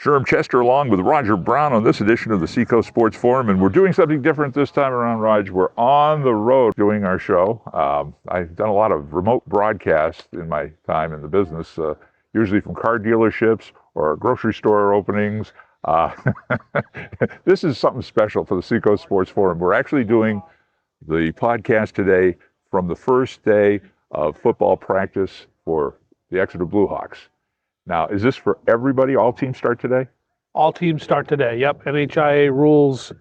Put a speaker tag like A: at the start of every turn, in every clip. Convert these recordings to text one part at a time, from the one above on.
A: Sherm Chester along with Roger Brown on this edition of the Seacoast Sports Forum, and we're doing something different this time around, Raj. We're on the road doing our show. I've done a lot of remote broadcasts in my time in the business, usually from car dealerships or grocery store openings. This is something special for the Seacoast Sports Forum. We're actually doing the podcast today from the first day of football practice for the Exeter Blue Hawks. Now, is this for everybody? All teams start today?
B: All teams start today, yep. NHIA rules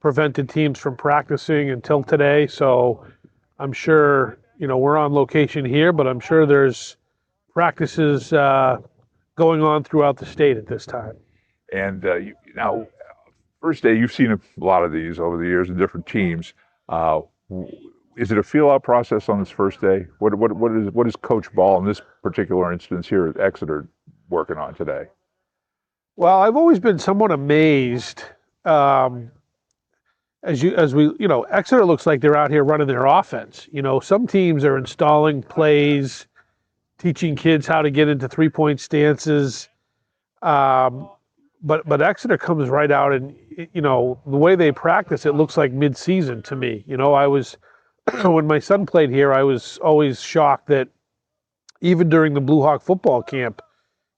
B: prevented teams from practicing until today, so I'm sure, we're on location here, but I'm sure there's practices going on throughout the state at this time.
A: And now, first day, you've seen a lot of these over the years in different teams. Is it a feel-out process on this first day? What is Coach Ball in this particular instance here at Exeter working on today?
B: Well, I've always been somewhat amazed Exeter looks like they're out here running their offense. Some teams are installing plays, teaching kids how to get into three-point stances. But Exeter comes right out and, the way they practice, it looks like mid-season to me. I was, when my son played here, I was always shocked that even during the Blue Hawk football camp,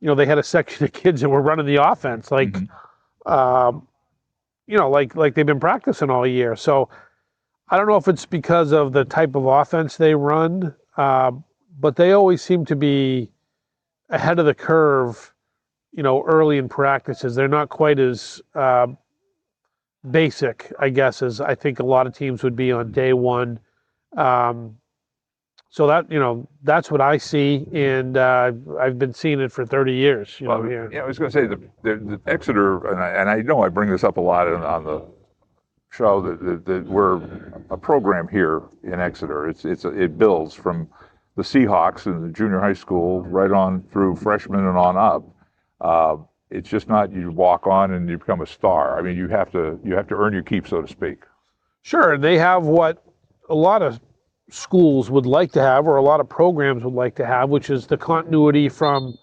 B: they had a section of kids that were running the offense, like they've been practicing all year. So I don't know if it's because of the type of offense they run, but they always seem to be ahead of the curve, early in practices. They're not quite as basic, I guess, as I think a lot of teams would be on day one. So that's what I see, and I've been seeing it for 30 years. Here.
A: Yeah, I was going to say the Exeter, and I know I bring this up a lot on the show that we're a program here in Exeter. It builds from the Seahawks in the junior high school right on through freshmen and on up. It's just not you walk on and you become a star. I mean, you have to earn your keep, so to speak.
B: Sure, and they have what a lot of schools would like to have, or a lot of programs would like to have, which is the continuity from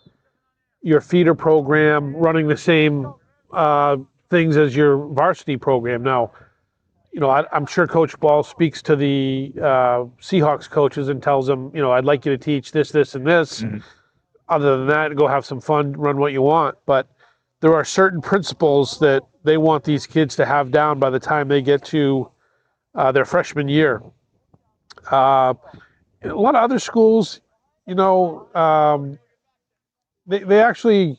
B: your feeder program running the same things as your varsity program. Now, I'm sure Coach Ball speaks to the Seahawks coaches and tells them, I'd like you to teach this, this, and this. Mm-hmm. Other than that, go have some fun, run what you want. But there are certain principles that they want these kids to have down by the time they get to their freshman year. A lot of other schools, they actually,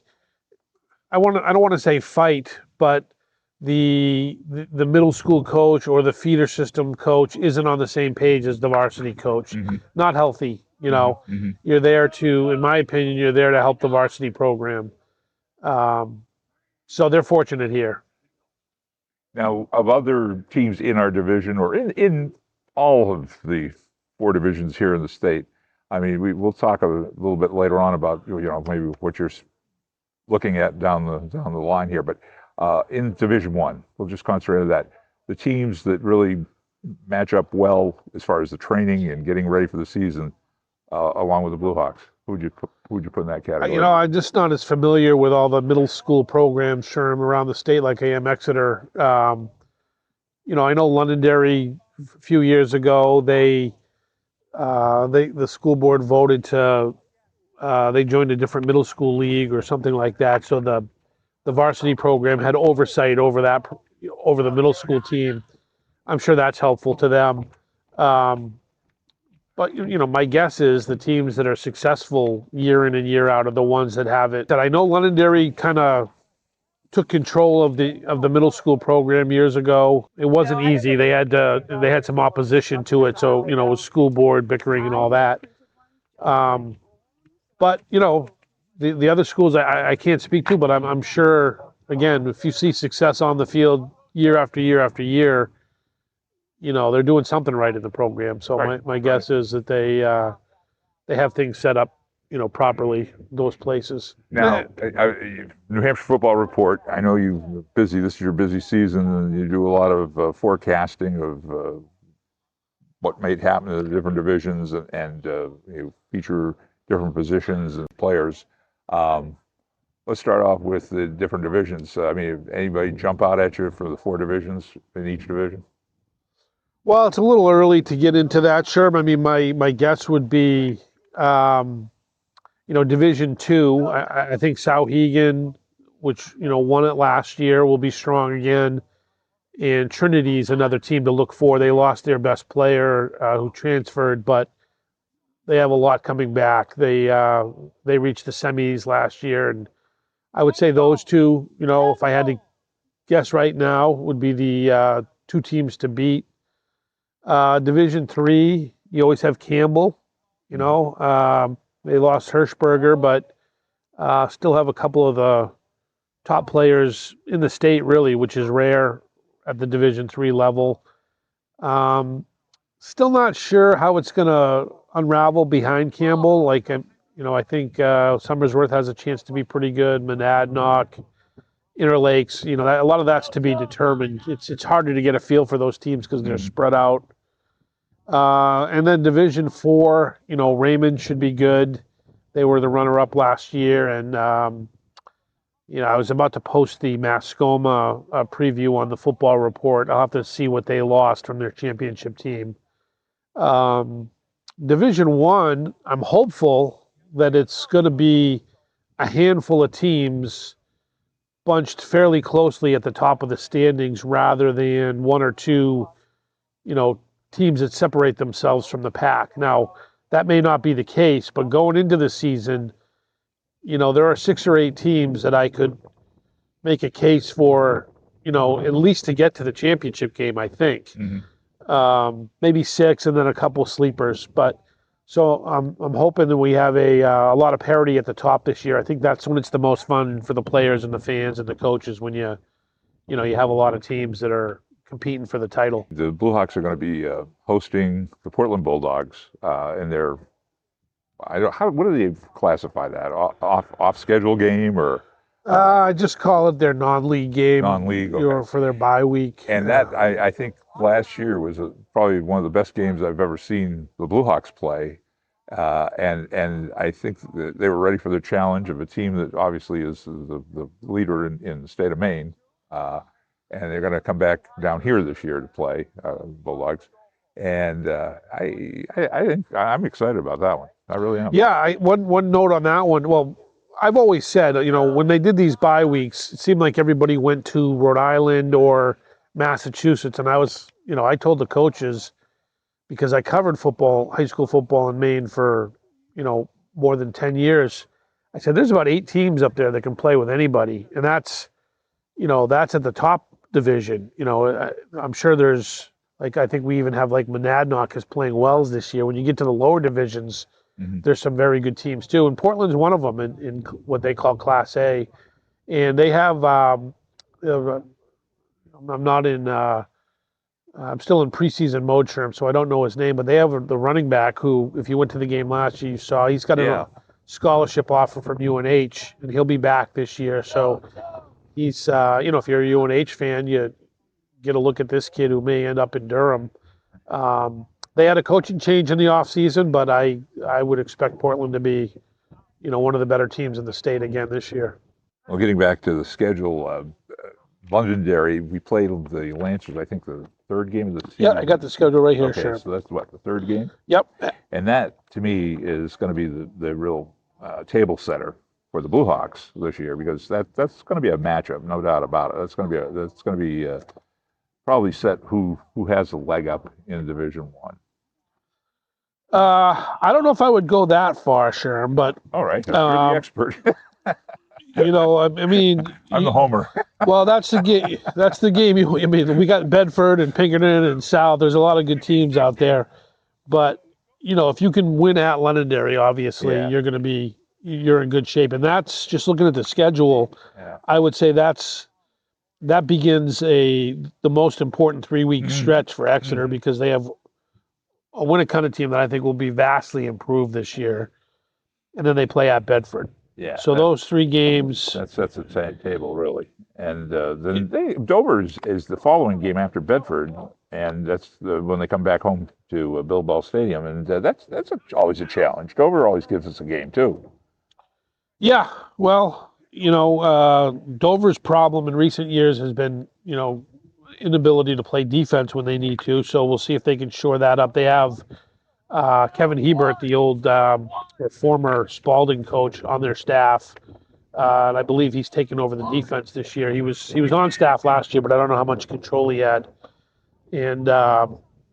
B: I don't want to say fight, but the middle school coach or the feeder system coach isn't on the same page as the varsity coach. Mm-hmm. Not healthy, Mm-hmm. You're there to, in my opinion, you're there to help the varsity program. So they're fortunate here.
A: Now, of other teams in our division or in all of the four divisions here in the state, I mean, we'll talk a little bit later on about maybe what you're looking at down the line here. But in Division One, we'll just concentrate on that. The teams that really match up well as far as the training and getting ready for the season, along with the Blue Hawks. Who would you put in that category?
B: I'm just not as familiar with all the middle school programs, Sherm, around the state like I am Exeter. I know Londonderry a few years ago, the school board voted to they joined a different middle school league or something like that. So the varsity program had oversight over the middle school team. I'm sure that's helpful to them. But my guess is the teams that are successful year in and year out are the ones that have it. That I know Londonderry kind of took control of the middle school program years ago. It wasn't easy. They had some opposition to it, so with school board bickering and all that. But the other schools I can't speak to, but I'm sure, again, if you see success on the field year after year after year, they're doing something right in the program. So right. my guess is that they have things set up properly, those places.
A: Now, New Hampshire Football Report, I know you're busy. This is your busy season, and you do a lot of forecasting of what may happen in the different divisions and you feature different positions and players. But let's start off with the different divisions. I mean, anybody jump out at you for the 4 divisions in each division?
B: Well, it's a little early to get into that, Sherm. I mean, my guess would be, Division Two. I think Sauhegan, which won it last year, will be strong again. And Trinity's another team to look for. They lost their best player who transferred, but they have a lot coming back. They reached the semis last year, and I would say those two, if I had to guess right now, would be the 2 teams to beat. Division Three, you always have Campbell. They lost Hirschberger, but still have a couple of the top players in the state, really, which is rare at the Division Three level. Still not sure how it's going to unravel behind Campbell. I think Somersworth has a chance to be pretty good. Monadnock, Interlakes, a lot of that's to be determined. It's harder to get a feel for those teams because they're spread out. And then Division Four, Raymond should be good. They were the runner-up last year, and I was about to post the Mascoma preview on the football report. I'll have to see what they lost from their championship team. Division One, I'm hopeful that it's going to be a handful of teams bunched fairly closely at the top of the standings rather than 1 or 2, teams that separate themselves from the pack. Now, that may not be the case, but going into the season, there are 6 or 8 teams that I could make a case for, at least to get to the championship game, I think.
A: Mm-hmm.
B: Maybe 6 and then a couple sleepers. But so I'm hoping that we have a lot of parity at the top this year. I think that's when it's the most fun for the players and the fans and the coaches, when you have a lot of teams that are competing for the title.
A: The Blue Hawks are going to be hosting the Portland Bulldogs in their, what do they classify that? Off schedule game, or?
B: I just call it their non-league game.
A: Non-league, okay.
B: For their bye week.
A: And that, I think last year was probably one of the best games I've ever seen the Blue Hawks play. And I think that they were ready for the challenge of a team that obviously is the leader in the state of Maine. And they're going to come back down here this year to play Bulldogs. And I think I'm excited about that one. I really am.
B: Yeah, one note on that one. Well, I've always said, when they did these bye weeks, it seemed like everybody went to Rhode Island or Massachusetts. And I told the coaches, because I covered football, high school football in Maine for, more than 10 years. I said, there's about 8 teams up there that can play with anybody. And that's at the top division. I'm sure there's, I think we even have Monadnock is playing Wells this year. When you get to the lower divisions, mm-hmm. there's some very good teams too. And Portland's one of them in what they call Class A. And they have, I'm still in preseason mode, Sherm, so I don't know his name, but they have the running back who, if you went to the game last year, you saw he's got a scholarship offer from UNH, and he'll be back this year. So he's, if you're a UNH fan, you get a look at this kid who may end up in Durham. They had a coaching change in the offseason, but I would expect Portland to be, one of the better teams in the state again this year.
A: Well, getting back to the schedule, Londonderry, we played the Lancers, I think the 3rd game of the season.
B: Yeah, I got the schedule right here,
A: okay,
B: sure.
A: So that's what, the 3rd game?
B: Yep.
A: And that, to me, is going to be the real table setter for the Blue Hawks this year, because that's going to be a matchup, no doubt about it. That's going to be probably set who has a leg up in Division One.
B: I don't know if I would go that far, Sherm, but
A: all right, you're the expert.
B: I mean,
A: I'm the homer.
B: Well, that's the game. That's the game. We got Bedford and Pinkerton and South. There's a lot of good teams out there, but if you can win at Londonderry, obviously you're in good shape. And that's just looking at the schedule. Yeah. I would say that begins the most important 3-week stretch for Exeter, because they have a Winnicott team that I think will be vastly improved this year, and then they play at Bedford.
A: Yeah.
B: So those 3 games.
A: That's the table, really. And then Dover is the following game after Bedford, and that's when they come back home to Bilbao Stadium, and that's always a challenge. Dover always gives us a game too.
B: Yeah, well, Dover's problem in recent years has been, inability to play defense when they need to. So we'll see if they can shore that up. They have Kevin Hebert, the old former Spalding coach, on their staff. And I believe he's taken over the defense this year. He was on staff last year, but I don't know how much control he had. And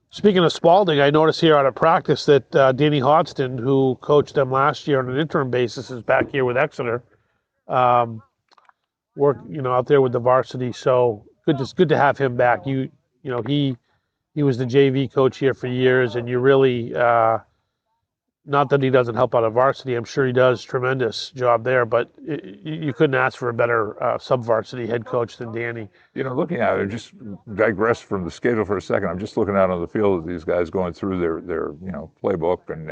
B: speaking of Spalding, I noticed here out of practice that Danny Hodgson, who coached them last year on an interim basis, is back here with Exeter, out there with the varsity. So good to have him back. He was the JV coach here for years, and you really. Not that he doesn't help out of varsity. I'm sure he does tremendous job there, but you couldn't ask for a better sub-varsity head coach than Danny.
A: Looking at it, just digress from the schedule for a second. I'm just looking out on the field at these guys going through their playbook and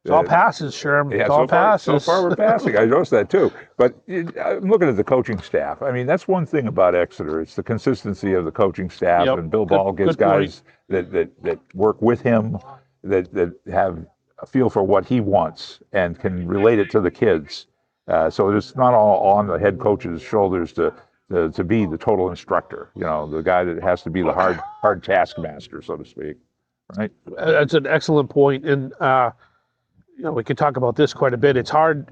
B: it's all passes, Sherm.
A: Yeah,
B: it's all passes.
A: So far we're passing. I noticed that too. But I'm looking at the coaching staff. I mean, that's one thing about Exeter. It's the consistency of the coaching staff.
B: Yep.
A: And Bill Ball gets guys that work with him, that have a feel for what he wants and can relate it to the kids. So it's not all on the head coach's shoulders to be the total instructor. The guy that has to be the hard taskmaster, so to speak. Right?
B: That's an excellent point. And, we could talk about this quite a bit. It's hard,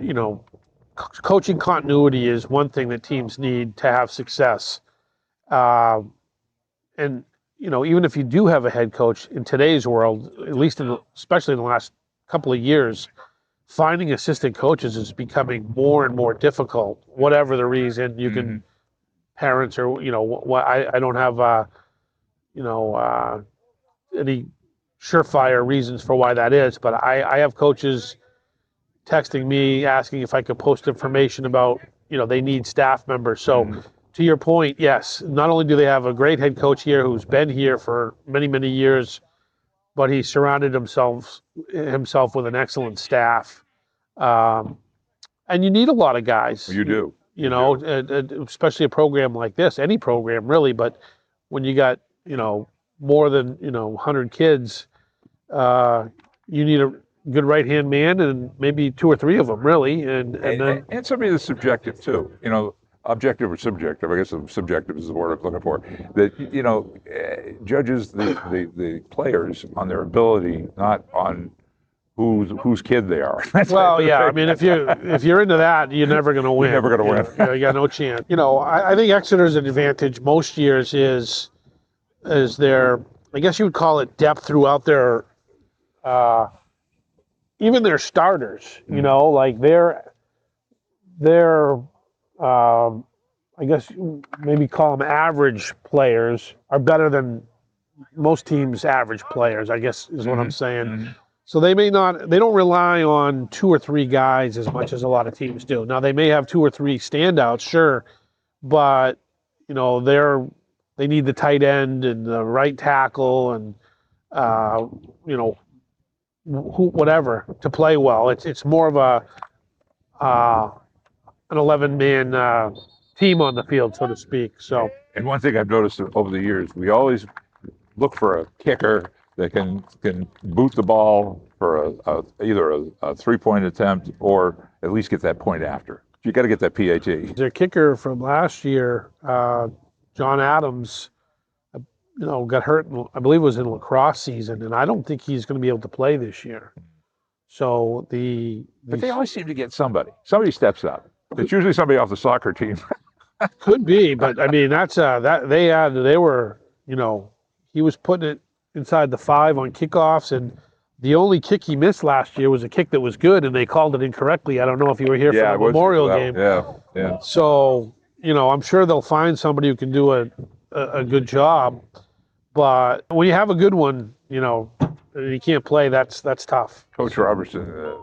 B: coaching continuity is one thing that teams need to have success. And even if you do have a head coach in today's world, at least especially in the last couple of years, finding assistant coaches is becoming more and more difficult. Whatever the reason, you can parents or I don't have any surefire reasons for why that is, but I have coaches texting me asking if I could post information about they need staff members. So to your point, yes, not only do they have a great head coach here who's been here for many years, but he surrounded himself with an excellent staff. And you need a lot of guys.
A: You do.
B: Especially a program like this, any program really, but when you got, more than, 100 kids, you need a good right-hand man and maybe two or three of them really. And
A: somebody that's subjective too, objective or subjective. I guess subjective is the word I'm looking for. That judges the players on their ability, not on whose kid they are.
B: Well, yeah. I mean, if you're into that, you're never going to win.
A: You're never going to win.
B: You got no chance. I think Exeter's advantage most years is their, I guess you would call it depth throughout their, even their starters. Like they're I guess maybe call them average players are better than most teams' average players, I guess is what I'm saying. So they don't rely on two or three guys as much as a lot of teams do. Now they may have two or three standouts, sure, but they need the tight end and the right tackle and whatever to play well. It's more of an 11-man team on the field, so to speak. So.
A: And one thing I've noticed over the years, we always look for a kicker that can boot the ball for either a 3-point attempt or at least get that point after. You got to get that PAT.
B: Their kicker from last year, John Adams, got hurt. I believe it was in lacrosse season, and I don't think he's going to be able to play this year. So
A: but they always seem to get somebody. Somebody steps up. It's usually somebody off the soccer team.
B: Could be, but I mean that's they were he was putting it inside the 5 on kickoffs, and the only kick he missed last year was a kick that was good, and they called it incorrectly. I don't know if you were here for the Memorial game.
A: Yeah.
B: So I'm sure they'll find somebody who can do a good job, but when you have a good one, and you can't play, that's tough.
A: Coach Robertson,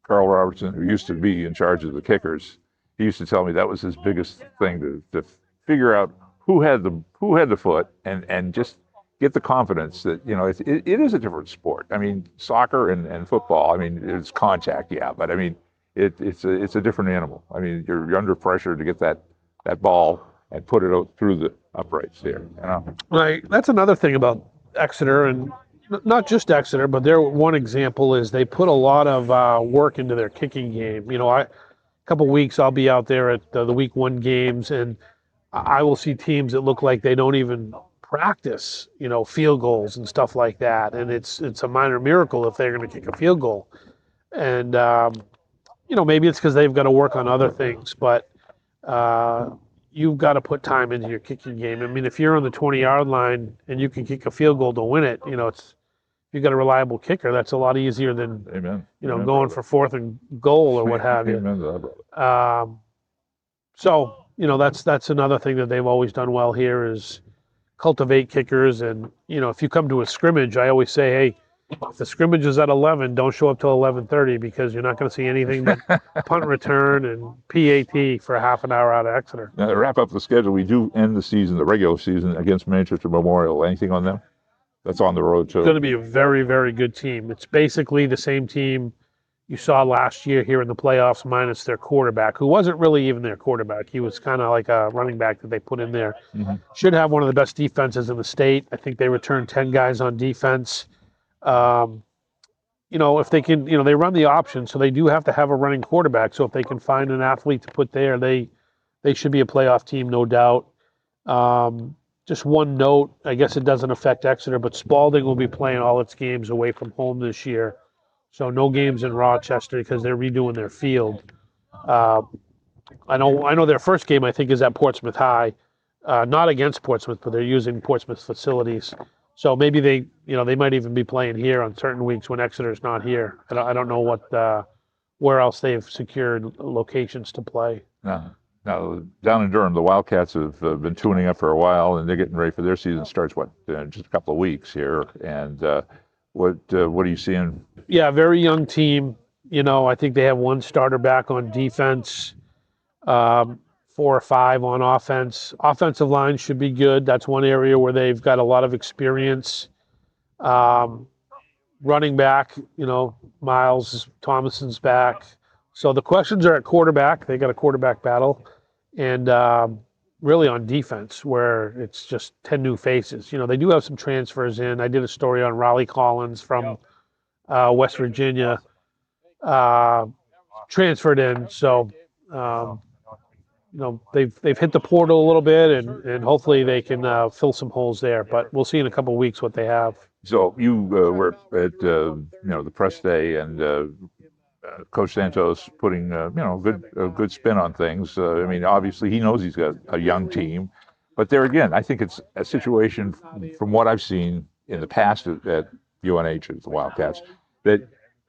A: Carl Robertson, who used to be in charge of the kickers, he used to tell me that was his biggest thing to figure out who had the foot and just get the confidence that it is a different sport. I mean, soccer and football. I mean, it's contact, yeah, but I mean it's a different animal. I mean, you're under pressure to get that ball and put it out through the uprights here.
B: Right. That's another thing about Exeter, and not just Exeter, but their one example is they put a lot of work into their kicking game. couple weeks I'll be out there at the week 1 games, and I will see teams that look like they don't even practice, field goals and stuff like that. And it's a minor miracle if they're going to kick a field goal. And maybe it's because they've got to work on other things, but you've got to put time into your kicking game. I mean, if you're on the 20-yard line and you can kick a field goal to win it, you've got a reliable kicker. That's a lot easier than
A: Amen.
B: Amen, going brother. For 4th and goal or what have you.
A: Amen to that, brother.
B: So that's another thing that they've always done well here is cultivate kickers. And if you come to a scrimmage, I always say, hey, if the scrimmage is at 11, don't show up till 11:30 because you're not going to see anything but punt return and PAT for a half an hour out of Exeter.
A: Now, to wrap up the schedule, we do end the season, the regular season, against Manchester Memorial. Anything on them? That's on the road, too.
B: It's going to be a very, very good team. It's basically the same team you saw last year here in the playoffs, minus their quarterback, who wasn't really even their quarterback. He was kind of like a running back that they put in there. Mm-hmm. Should have one of the best defenses in the state. I think they returned 10 guys on defense. If they can, they run the option, so they do have to have a running quarterback. So if they can find an athlete to put there, they should be a playoff team, no doubt. Just one note, I guess it doesn't affect Exeter, but Spalding will be playing all its games away from home this year. So no games in Rochester because they're redoing their field. I know their first game, I think, is at Portsmouth High. Not against Portsmouth, but they're using Portsmouth facilities. So maybe they might even be playing here on certain weeks when Exeter's not here. I don't know where else they've secured locations to play.
A: Now, down in Durham, the Wildcats have been tuning up for a while, and they're getting ready for their season. Starts just a couple of weeks here. And what are you seeing?
B: Yeah, very young team. I think they have one starter back on defense, 4 or 5 on offense. Offensive line should be good. That's one area where they've got a lot of experience. Running back, Miles Thomason's back. So the questions are at quarterback. They got a quarterback battle. And really on defense, where it's just 10 new faces. They do have some transfers in. I did a story on Raleigh Collins from West Virginia, transferred in. So, they've hit the portal a little bit, and hopefully they can fill some holes there. But we'll see in a couple of weeks what they have.
A: So you were at the press day, and Coach Santos putting a good spin on things. I mean, obviously he knows he's got a young team, but there again, I think it's a situation from what I've seen in the past at UNH at the Wildcats that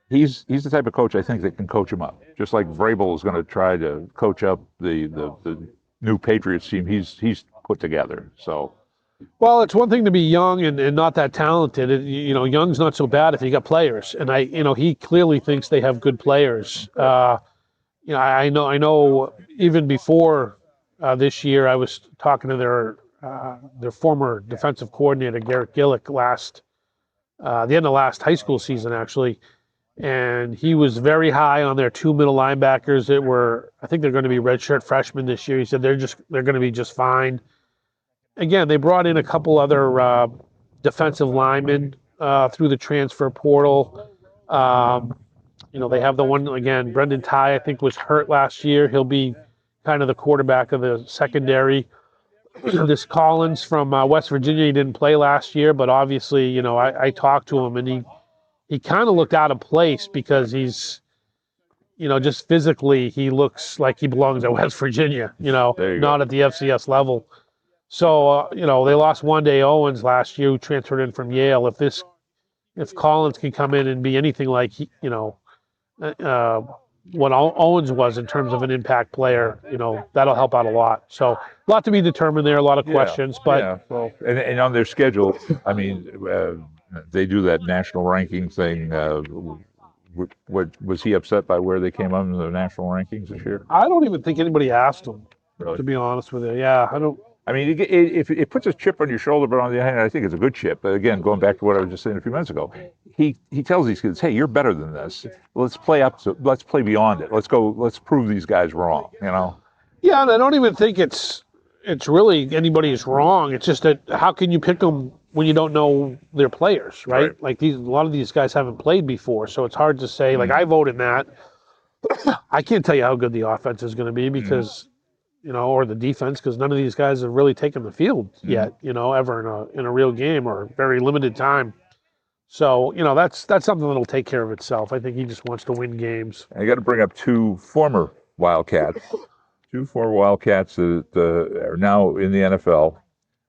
A: he's the type of coach I think that can coach him up. Just like Vrabel is going to try to coach up the new Patriots team he's put together. So.
B: Well, it's one thing to be young and not that talented. Young's not so bad if you got players, and he clearly thinks they have good players. I know. Even before this year, I was talking to their former defensive coordinator Garrett Gillick the end of last high school season actually, and he was very high on their 2 middle linebackers that were. I think they're going to be redshirt freshmen this year. He said they're going to be just fine. Again, they brought in a couple other defensive linemen through the transfer portal. They have the one, again, Brendan Ty, I think, was hurt last year. He'll be kind of the quarterback of the secondary. This Collins from West Virginia, he didn't play last year, but obviously, I talked to him, and he kind of looked out of place because he's, just physically, he looks like he belongs at West Virginia, not at the FCS level. So, they lost Wande Owens last year, who transferred in from Yale. If Collins can come in and be anything like, what Owens was in terms of an impact player, that'll help out a lot. So, a lot to be determined there, a lot of questions. But
A: yeah, well, and on their schedule, I mean, they do that national ranking thing. Was he upset by where they came on in the national rankings this year?
B: I don't even think anybody asked him,
A: really? To
B: be honest with you. Yeah, I don't.
A: I mean, it puts a chip on your shoulder, but on the other hand, I think it's a good chip. But again, going back to what I was just saying a few minutes ago, he tells these kids, "Hey, you're better than this. Let's play beyond it. Let's prove these guys wrong."
B: Yeah, and I don't even think it's really anybody's wrong. It's just that how can you pick them when you don't know their players, right? Like a lot of these guys haven't played before, so it's hard to say. Like I voted that. I can't tell you how good the offense is going to be because, or the defense, because none of these guys have really taken the field yet, ever in a real game or very limited time. So, that's something that'll take care of itself. I think he just wants to win games.
A: I got to bring up two former Wildcats that are now in the NFL.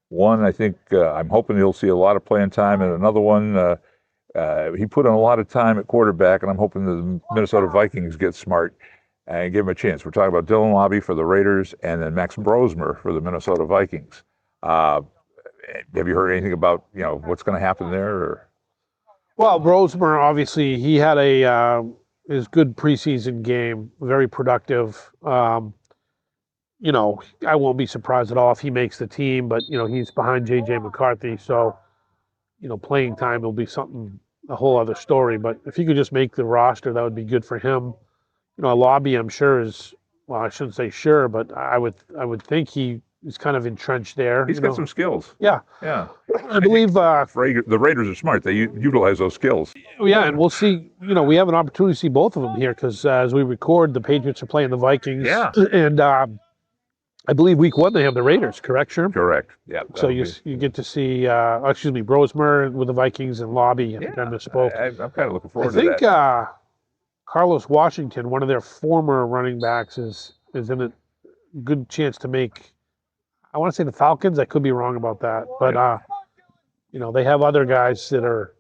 A: One, I think I'm hoping he'll see a lot of playing time, and another one, he put in a lot of time at quarterback, and I'm hoping the Minnesota Vikings get smart and give him a chance. We're talking about Dylan Laube for the Raiders, and then Max Brosmer for the Minnesota Vikings. Have you heard anything about what's going to happen there? Or?
B: Well, Brosmer, obviously, he had his good preseason game, very productive. I won't be surprised at all if he makes the team, but, he's behind J.J. McCarthy, so, playing time will be a whole other story. But if he could just make the roster, that would be good for him. Laube, I'm sure I shouldn't say sure, but I would think he is kind of entrenched there.
A: He's got some skills.
B: Yeah.
A: Yeah.
B: I believe
A: the Raiders are smart. They utilize those skills.
B: Yeah, and we'll see. We have an opportunity to see both of them here because as we record, the Patriots are playing the Vikings.
A: Yeah.
B: And I believe week 1 they have the Raiders, correct, Sherm?
A: Correct. Yeah.
B: So you get to see, Brosmer with the Vikings and Laube. I think I misspoke.
A: I'm kind of looking forward to that.
B: I think Carlos Washington, one of their former running backs, is in a good chance to make. I want to say the Falcons. I could be wrong about that, but they have other guys that are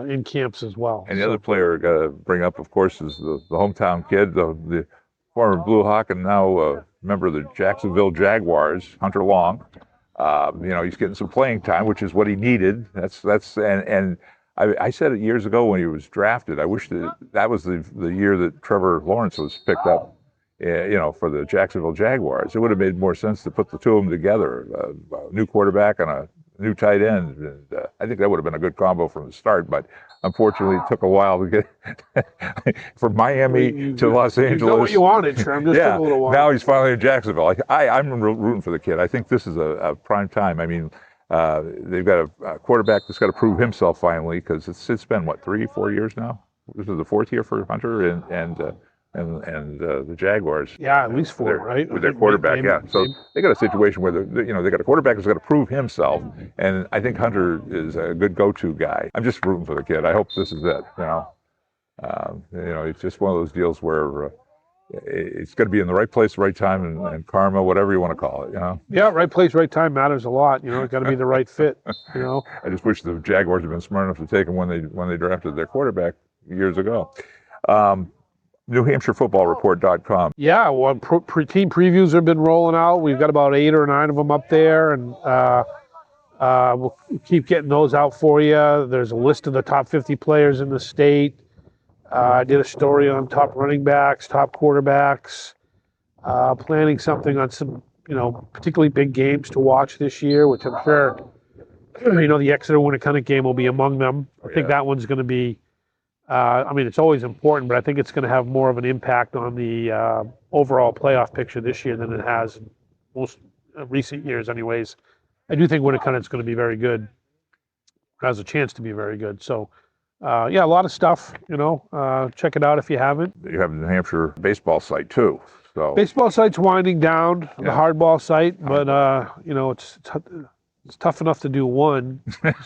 B: in camps as well.
A: And the other player got to bring up, of course, is the hometown kid, the former Blue Hawk and now member of the Jacksonville Jaguars, Hunter Long. He's getting some playing time, which is what he needed. And I said it years ago when he was drafted. I wish that was the year that Trevor Lawrence was picked up. For the Jacksonville Jaguars, it would have made more sense to put the two of them together, a new quarterback and a new tight end. And I think that would have been a good combo from the start, but unfortunately it took a while to get from Miami to Los Angeles.
B: You know what you wanted, Sherm, just took a little while.
A: Now he's finally in Jacksonville. I'm rooting for the kid. I think this is a prime time. I mean, they've got a quarterback that's got to prove himself finally because it's been, 3-4 years now? This is the 4th year for Hunter and the Jaguars.
B: Yeah, at least 4, right?
A: With their quarterback, So they got a situation where they got a quarterback that's got to prove himself, and I think Hunter is a good go-to guy. I'm just rooting for the kid. I hope this is it. It's just one of those deals where it's got to be in the right place, right time, and karma, whatever you want to call it.
B: Yeah, right place, right time matters a lot. It's got to be the right fit.
A: I just wish the Jaguars had been smart enough to take him when they drafted their quarterback years ago. NewHampshireFootballReport.com.
B: Yeah, well, team previews have been rolling out. We've got about 8 or 9 of them up there, and we'll keep getting those out for you. There's a list of the top 50 players in the state. I did a story on top running backs, top quarterbacks, planning something on some, particularly big games to watch this year, which I'm sure, the Exeter Winnicott game will be among them. I think that one's going to be, it's always important, but I think it's going to have more of an impact on the overall playoff picture this year than it has in most recent years anyways. I do think Winnicott's going to be very good. Has a chance to be very good. So, a lot of stuff, check it out if you haven't.
A: You have the New Hampshire baseball site too. So
B: baseball site's winding down, the hardball site, but, it's tough enough to do one,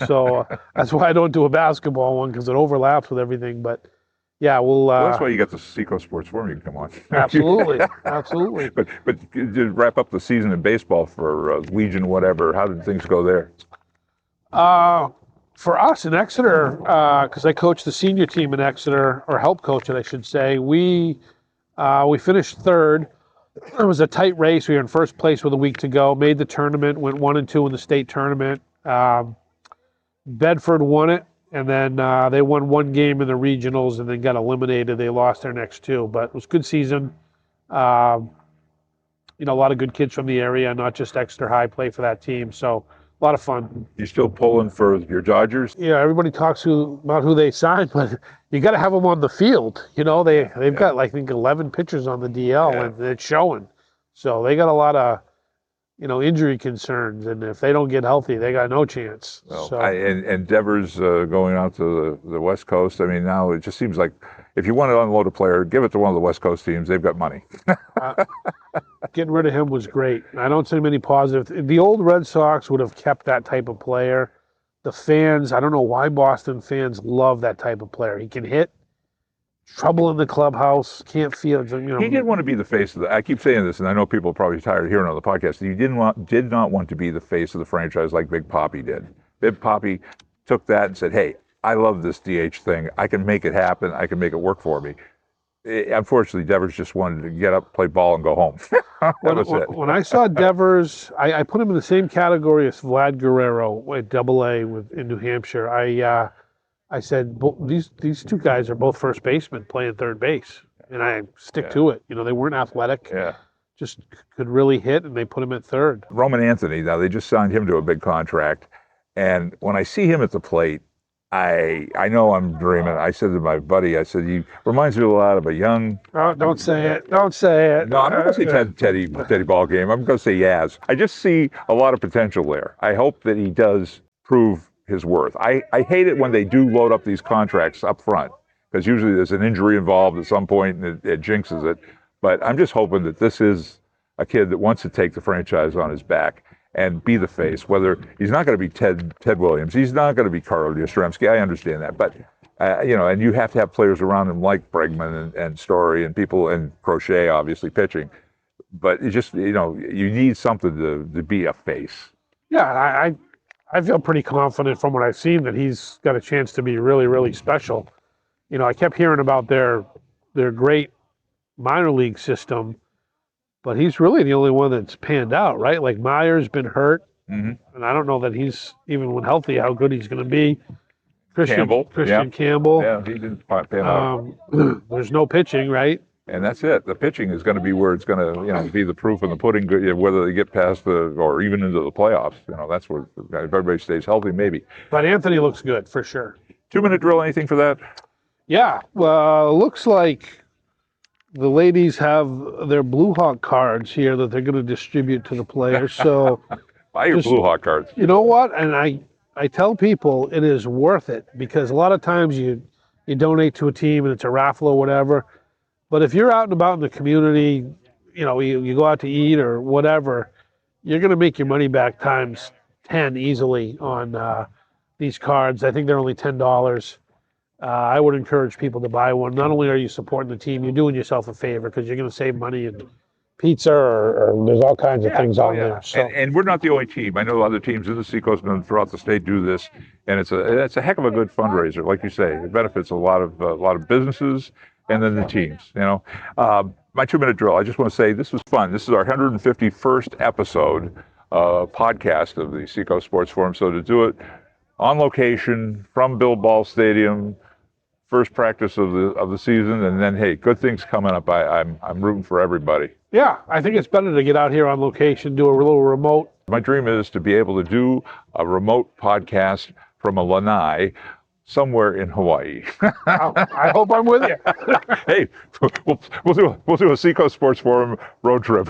B: so that's why I don't do a basketball one because it overlaps with everything. But well,
A: that's why you got the Seco Sports Forum you can come on.
B: Absolutely, absolutely.
A: But to wrap up the season in baseball for Legion, whatever, how did things go there?
B: For us in Exeter, because I coach the senior team in Exeter, or help coach it, I should say, we finished 3rd. It was a tight race. We were in first place with a week to go. Made the tournament. Went 1-2 in the state tournament. Bedford won it, and then they won 1 game in the regionals, and then got eliminated. They lost their next 2, but it was a good season. A lot of good kids from the area, not just Exeter High, play for that team. So a lot of fun.
A: You still pulling for your Dodgers?
B: Yeah, everybody talks about who they signed, but you got to have them on the field. They've got, I think, 11 pitchers on the DL, and it's showing. So they got a lot injury concerns, and if they don't get healthy, they got no chance.
A: Well,
B: So
A: and Devers going out to the West Coast. I mean, now it just seems like if you want to unload a player, give it to one of the West Coast teams. They've got money.
B: getting rid of him was great. I don't see many positives. The old Red Sox would have kept that type of player. The fans, I don't know why Boston fans love that type of player. He can hit, trouble in the clubhouse, can't feel.
A: He didn't want to be the face of the. I keep saying this, and I know people are probably tired of hearing it on the podcast. He did not want to be the face of the franchise like Big Papi did. Big Papi took that and said, "Hey, I love this DH thing. I can make it happen. I can make it work for me." Unfortunately, Devers just wanted to get up, play ball, and go home. That was it.
B: When I saw Devers, I put him in the same category as Vlad Guerrero at AA in New Hampshire. I said these two guys are both first basemen playing third base, and I stick to it. They weren't athletic, just could really hit, and they put him at third.
A: Roman Anthony, now they just signed him to a big contract, and when I see him at the plate, I know I'm dreaming. I said to my buddy, I said, he reminds me a lot of a young...
B: Oh, don't say it. Don't say it.
A: No, I'm not going to say Teddy Ball Game. I'm going to say Yaz. I just see a lot of potential there. I hope that he does prove his worth. I hate it when they do load up these contracts up front, because usually there's an injury involved at some point and it jinxes it. But I'm just hoping that this is a kid that wants to take the franchise on his back and be the face. Whether he's not going to be Ted Williams, he's not going to be Carl Yastrzemski. I understand that, but and you have to have players around him like Bregman and Story and people, and Crochet obviously pitching. But it just you need something to be a face.
B: Yeah, I feel pretty confident from what I've seen that he's got a chance to be really, really special. I kept hearing about their great minor league system, but he's really the only one that's panned out, right? Like Meyer's been hurt, and I don't know that he's, even when healthy, how good he's going to be. Christian Campbell.
A: Yeah, he didn't pan out.
B: There's no pitching, right?
A: And that's it. The pitching is going to be where it's going to, be the proof in the pudding, whether they get past or even into the playoffs. That's where, if everybody stays healthy, maybe.
B: But Anthony looks good for sure.
A: 2-minute drill, anything for that?
B: Yeah. Well, looks like the ladies have their Blue Hawk cards here that they're going to distribute to the players. So
A: buy your Blue Hawk cards.
B: You know what? And I tell people it is worth it, because a lot of times you donate to a team and it's a raffle or whatever. But if you're out and about in the community, you go out to eat or whatever, you're going to make your money back times 10 easily on these cards. I think they're only $10. I would encourage people to buy one. Not only are you supporting the team, you're doing yourself a favor, because you're going to save money in pizza or there's all kinds of things on there. So.
A: And we're not the only team. I know other teams in the Seacoast and throughout the state do this, and it's a heck of a good fundraiser. Like you say, it benefits a lot of businesses and then the teams. My 2-minute drill. I just want to say this was fun. This is our 151st episode podcast of the Seacoast Sports Forum. So to do it on location from Bill Ball Stadium, first practice of the season, and then hey, good things coming up. I'm rooting for everybody.
B: Yeah, I think it's better to get out here on location, do a little remote.
A: My dream is to be able to do a remote podcast from a lanai somewhere in Hawaii.
B: I hope I'm with you.
A: Hey, we'll do a Seacoast Sports Forum road trip.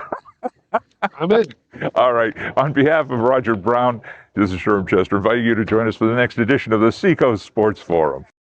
B: I'm in.
A: All right. On behalf of Roger Brown, this is Sherm Chester inviting you to join us for the next edition of the Seacoast Sports Forum.